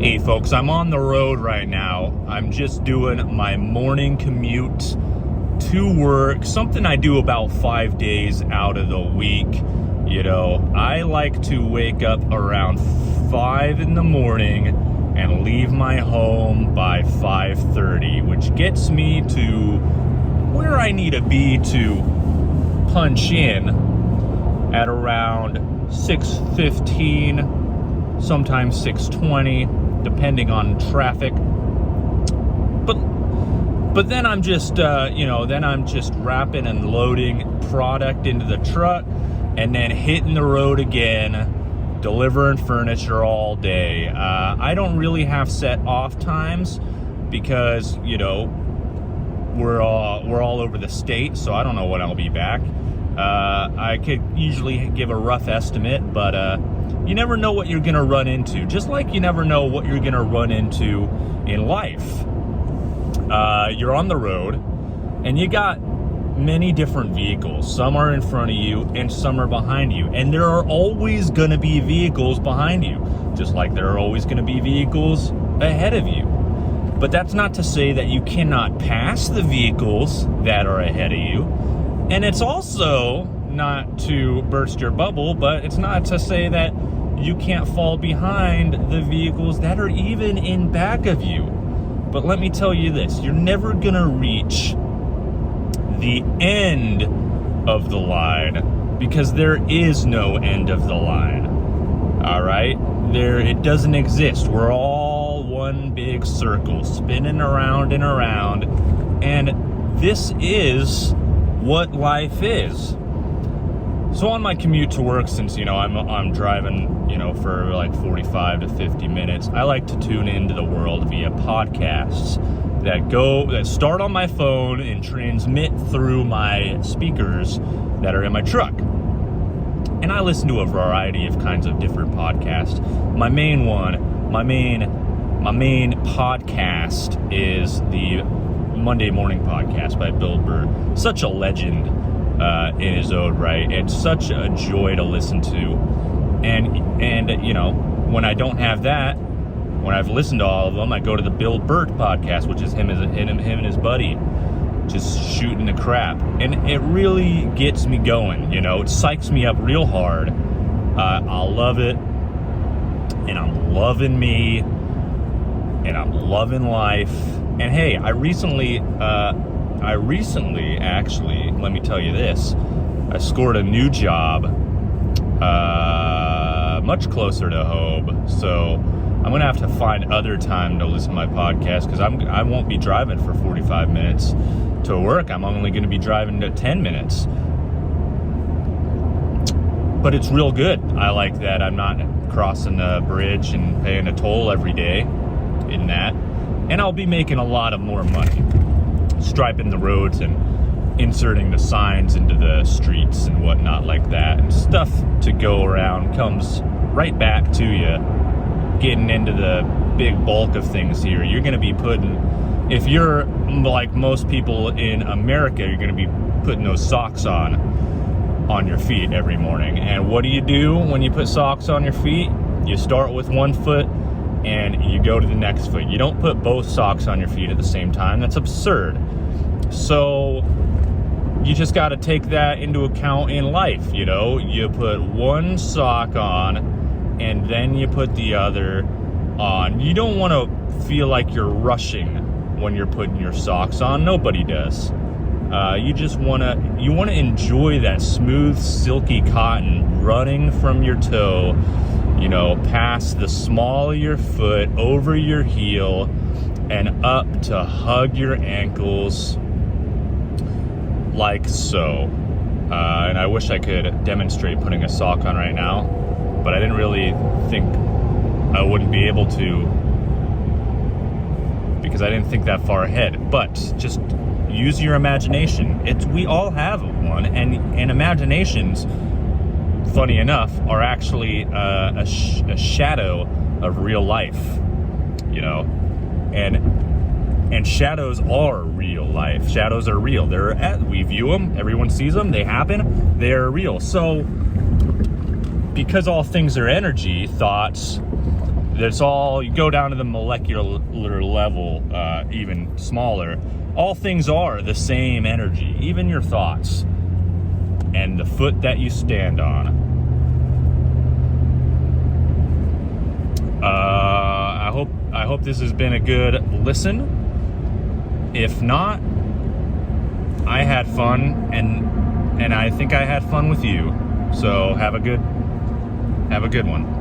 Hey folks, I'm on the road right now. I'm just doing my morning commute to work, something I do about 5 days out of the week. You know, I like to wake up around 5 in the morning and leave my home by 5:30, which gets me to where I need to be to punch in at around 6:15, sometimes 6:20. Depending on traffic, but then I'm just then I'm just wrapping and loading product into the truck, and then hitting the road again, delivering furniture all day. I don't really have set off times because we're all over the state, so I don't know when I'll be back. I could usually give a rough estimate, but you never know what you're going to run into, just like you never know what you're going to run into in life. You're on the road, and you got many different vehicles. Some are in front of you, and some are behind you. And there are always going to be vehicles behind you, just like there are always going to be vehicles ahead of you. But that's not to say that you cannot pass the vehicles that are ahead of you. And it's also not to burst your bubble, but it's not to say that you can't fall behind the vehicles that are even in back of you. But let me tell you this, you're never gonna reach the end of the line, because there is no end of the line. All right? It doesn't exist. We're all one big circle, spinning around and around, and this is what life is. So on my commute to work, since I'm driving for like 45 to 50 minutes, I like to tune into the world via podcasts that start on my phone and transmit through my speakers that are in my truck. And I listen to a variety of kinds of different podcasts. My main podcast is the Monday Morning Podcast by Bill Burr. Such a legend in his own right, and such a joy to listen to. And when I don't have that, when I've listened to all of them, I go to the Bill Burr Podcast, which is him and his buddy just shooting the crap, and it really gets me going. It psychs me up real hard. I love it, and I'm loving me, and I'm loving life. And hey, I recently actually, let me tell you this, I scored a new job much closer to home, so I'm gonna have to find other time to listen to my podcast, because I won't be driving for 45 minutes to work. I'm only gonna be driving to 10 minutes, but it's real good. I like that I'm not crossing a bridge and paying a toll every day in that, and I'll be making a lot of more money striping the roads and inserting the signs into the streets and whatnot like that, and stuff to go around comes right back to you. Getting into the big bulk of things here, you're going to be if you're like most people in America, you're going to be putting those socks on your feet every morning. And what do you do when you put socks on your feet? You start with one foot and you go to the next foot. You don't put both socks on your feet at the same time. That's absurd. So you just got to take that into account in life. You put one sock on and then you put the other on. You don't want to feel like you're rushing when you're putting your socks on. Nobody does. You just want to enjoy that smooth, silky cotton running from your toe, past the small of your foot, over your heel, and up to hug your ankles like so. And I wish I could demonstrate putting a sock on right now, but I didn't really think I wouldn't be able to, because I didn't think that far ahead. But just use your imagination. We all have one, and imaginations, funny enough, are actually a shadow of real life, and shadows are real life. Shadows are real. We view them, everyone sees them, they happen, they're real. So because all things are energy, thoughts, That's all, you go down to the molecular level, even smaller. All things are the same energy, even your thoughts and the foot that you stand on. I hope this has been a good listen. If not, I had fun, and I think I had fun with you. So have a good one.